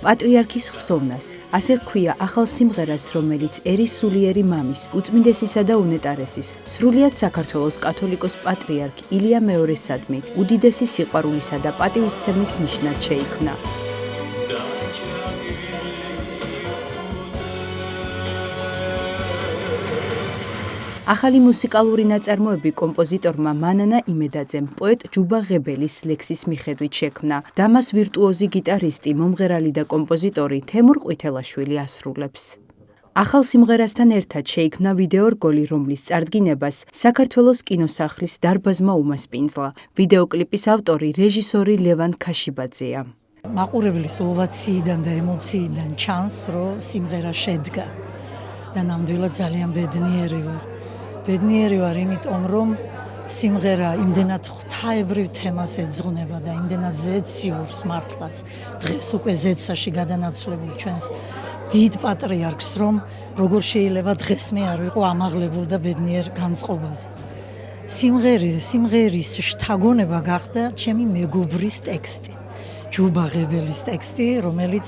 პატრიარქის ხსოვნას, ასე ჰქვია ახალ სიმღერას, რომელიც ერის სულიერი მამის, უწმინდესისა და უნეტარესის, სრულიად საქართველოს კათოლიკოს პატრიარქ ილია მეორესადმი, უდიდესი სიყვარულისა და პატივისცემის ნიშნად შეიქმნა. ახალი მუსიკალური ნაწარმოები კომპოზიტორმა მანანა იმედაძემ პოეტ ჯუბა ღებელის ლექსის მიხედვით შექმნა. დამას ვირტუოზი გიტარისტი, მომღერალი და კომპოზიტორი თემურ ყვითელაშვილი ასრულებს. ახალ სიმღერასთან ერთად შეიქმნა ვიდეორგოლი, რომლის წარდგინებას საქართველოს კინოსახლის დარბაზმა უმასპინძლა. ვიდეოკლიპის ავტორი რეჟისორი ლევან ქაშიბაძეა. მაყურებლის ოვაციიდან და ემოციიდან ჩანს, რომ სიმღერა შედგა და ნამდვილად ძალიან ბედნიერი ვარ. ბედნიერი ვარ იმიტომ, რომ სიმღერა იმდენად ღვთაებრივ თემას ეძღვნება და იმდენად ზეციურს მართლაც დღეს უკვე ზეცაში გადანაცვლებულ ჩვენს დიდ პატრიარქს, რომ როგორ შეიძლება დღეს მე არ ვიყო ამაღლებულ და ბედნიერ განწყობაზე. სიმღერის შთაგონება გახდა ჩემი მეგობრის ტექსტი, ჯუბა ღებელის ტექსტი, რომელიც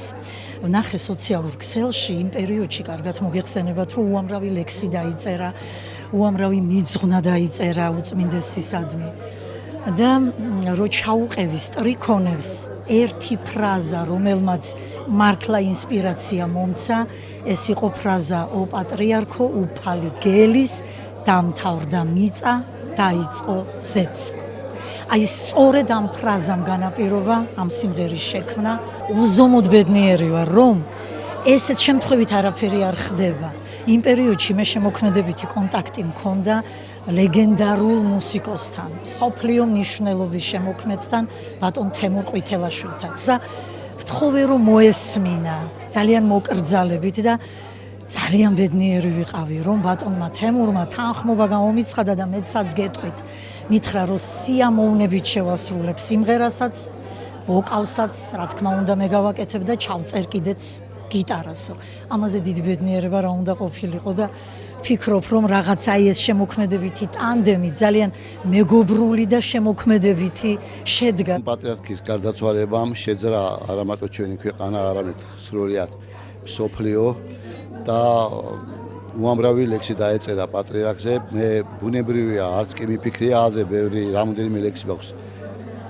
ვნახე სოციალურ ქსელში იმ პერიოდში, კარგად მოგეხსენებათ, რომ უამრავი ლექსი დაიწერა, უამრავი მიძღვნა დაიწერა უწმინდესისადმი და რო ჩაუყევი სტრიქონებს ერთი ფრაზა, რომელმაც მართლა ინსპირაცია მომცა, ეს იყო ფრაზა „ო პატრიარქო, უფალი გელის, დამთავრდა მიწა, დაიწყო ზეცა“. აი სწორედ ამ ფრაზამ განაპირობა ამ სიმღერის შექმნა. უზომოდ ბედნიერი ვარ, რომ ესეც შემთხვევით არაფერი არ ხდება. იმ პერიოდში მე შემოქმედებითი კონტაქტი მქონდა ლეგენდარულ მუსიკოსთან, სოფლიო მნიშვნელობის შემოქმედთან, ბატონ თემურ ყვითელაშვილთან და ვთხოვე რომ მოესმინა ძალიან მოკრძალებით და ძალიან ბედნიერი ვიყავი, რომ ბატონმა თემურმა თანხმობა გამომიცხადა და მეცაც გეტყვით. მითხრა, რომ სიამოვნებით შევასრულებ სიმღერასაც, ვოკალსაც, რა თქმა უნდა მე გავაკეთებ და ჩავწერ კიდეც გიტარასო. ამაზე დიდი ბედნიერება რა უნდა ყოფილიყო და ფიქრობ, რომ რაღაცა ეს შემოქმედებითი ტანდემი ძალიან მეგობრული და შემოქმედებითი შედგა. პატრიარქის გარდაცვალებამ შეძრა არა მარტო ჩვენი ქვეყანა, არამედ სრულიად მსოფლიო და უამრავი ლექსი დაეწერა პატრიარქზე. მე ბუნებრივია, არც კი მიფიქრია ალზე ბევრი რამოდენიმე ლექსი მაქვს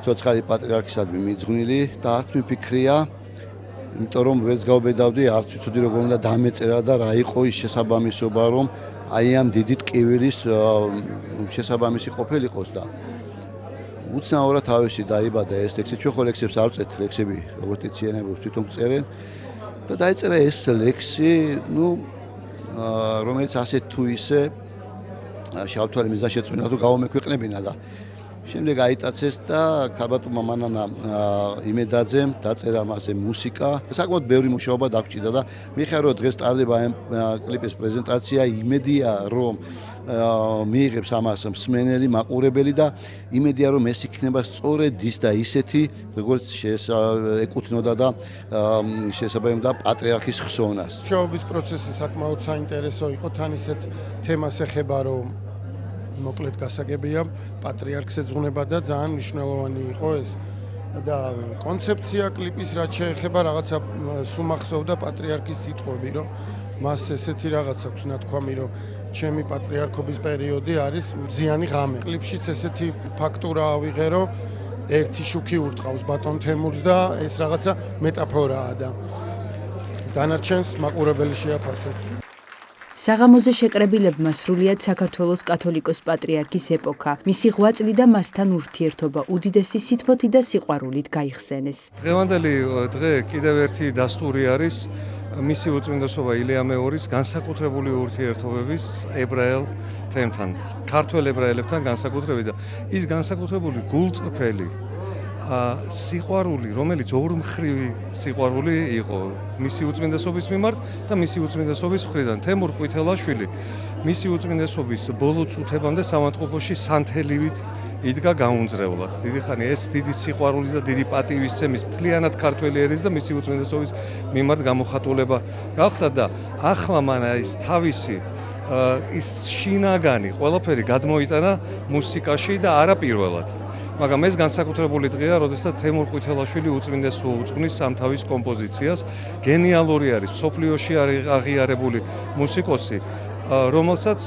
ცოცხალი პატრიარქისადმი მიძღვნილი და არც მიფიქრია, იმიტომ რომ ვერც გავბედავდი, არც ვიცოდი როგორ უნდა დამეწერა და რა იყო ის შესაბამისობა, რომ აი ამ დიდი ტკივილის შესაბამისი ყოფილიყოს და უცნაურად თავისი დაიბადა ეს ლექსი. ჩვენ ხო ლექსებს არ ვწერთ, ლექსები როგორც იციანებებს თვითონ წერენ და დაეწერა ეს ლექსი, რომელიც ასე თუ ისე შავთვალი მიზანშეწყვინა თუ გავამექვეყნებინა და შემდეგ აიტაცეს და ქალბატონმა მანანა იმედაძემ დაწერა მასზე მუსიკა. საკმაოდ ბევრი მუშაობა დაგჭირდა და მიხარ რომ დღეს ტარდება ამ კლიპის პრეზენტაცია, იმედია რომ მიიღებს ამას მსმენელი, მაყურებელი და იმედია რომ ეს იქნება სწორედ ის და ისეთი, როგორც ეკუთვნოდა და შესაბამებდა პატრიარქის ხსოვნას. მუშაობის პროცესი საკმაოდ საინტერესო იყო, თან ისეთ თემას ეხება, რომ მოკლედ გასაგებია პატრიარქს ეძღვნება და ძალიან მნიშვნელოვანი იყო ეს და კონცეფცია კლიპის რაც შეეხება რაღაცა სუმახსოვდა პატრიარქის სიტყვები, რომ მას ესეთი რაღაც აქვს ნათქვამი, რომ ჩემი პატრიარქობის პერიოდი არის მზიანი ღამე. კლიპშიც ესეთი ფაქტურა ავიღე, რომ ერთი შუქი ურტყავს ბატონ თემურს და ეს რაღაცა მეტაფორაა და დანარჩენს მაყურებელი შეაფასებს. საღამოზე შეკრებილებმა სრულიად საქართველოს კათოლიკოს პატრიარქის ეპოქა, მისი ღვაწლი და მასთან ურთიერთობა უდიდესი სითბოთი და სიყვარულით გაიხსენეს. დღევანდელი დღე კიდევ ერთი დასტური არის მისი უწმინდესობა ილია მეორის განსაკუთრებული ურთიერთობების ებრაელ თემთან, ქართველ ებრაელებთან განსაკუთრებით და ის განსაკუთრებული გულწრფელი სიყვარული, რომელიც ორმხრივი სიყვარული იყო მისი უწმინდესობის მიმართ და მისი უწმინდესობის მხრიდან. თემურ ყვითელაშვილი მისი უწმინდესობის ბოლო წუთებამდე სამართყოფოში სანთელივით იდგა გაუნձრევლად. დიდი ხანი ეს დიდი სიყვარულის და დიდი პატივისცემის მთლიანად ქართველი ერის და მისი უწმინდესობის მიმართ გამოხატულება გახდა და ახლა მან ის თავისი ის შინაგანი ყველაფერი გადმოიტანა მუსიკაში და არა პირველად. მაგრამ ეს განსაკუთრებული დღეა, როდესაც თემურ ყვითელაშვილი უწმინდესო უძღვნის სამთავის კომპოზიციას. გენიალური არის სოფლიოში აღიარებული მუსიკოსი, რომელსაც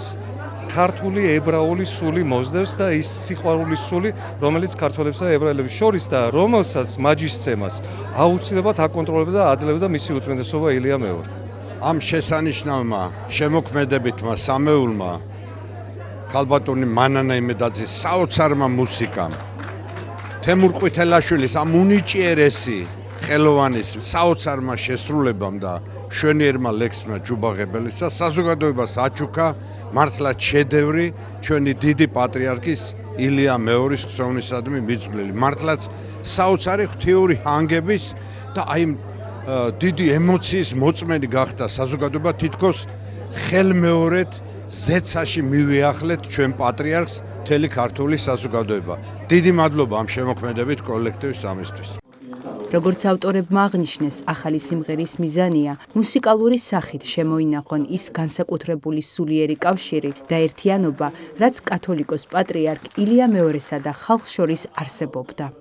ქართული ებრაული სული მოსდევს და ის სიყვარულის სული, რომელიც ქართველებსა და ებრაელებს შორის და რომელსაც მაჯისცემას აუცილებლად აკონტროლებდა და აძლევდა მისი უწმინდესობა ილია მეორე. ამ შესანიშნავმა შემოქმედებითმა სამეულმა ქალბატონი მანანა იმედაძის საოცარმა მუსიკამ თემურ ყვითელაშვილის ამ უნიჭიერესი ხელოვანის საოცარმა შესრულებამ და შვენიერმა ლექსმა ჯუბაღებელისა საზოგადოებას აჩუქა მართლაც შედევრი ჩვენი დიდი პატრიარქის ილია მეორის ხსოვნისადმი მიძღვლელი მართლაც საოცარი ღვთიური ჰანგების და აი დიდი ემოციის მოწმენი გახდა საზოგადოება თითქოს ხელმეორედ ზეცაში მივიახლეთ ჩვენ პატრიარქს მთელი ქართული საზოგადოება. დიდი მადლობა ამ შემოქმედებით კოლექტივის ამისთვის. როგორც ავტორებმა აღნიშნეს, ახალი სიმღერის მიზანია მუსიკალური სახით შემოინახონ ის განსაკუთრებული სულიერი კავშირი და ერთიანობა, რაც კათოლიკოს პატრიარქ ილია მეორესა და ხალხს შორის არსებობდა.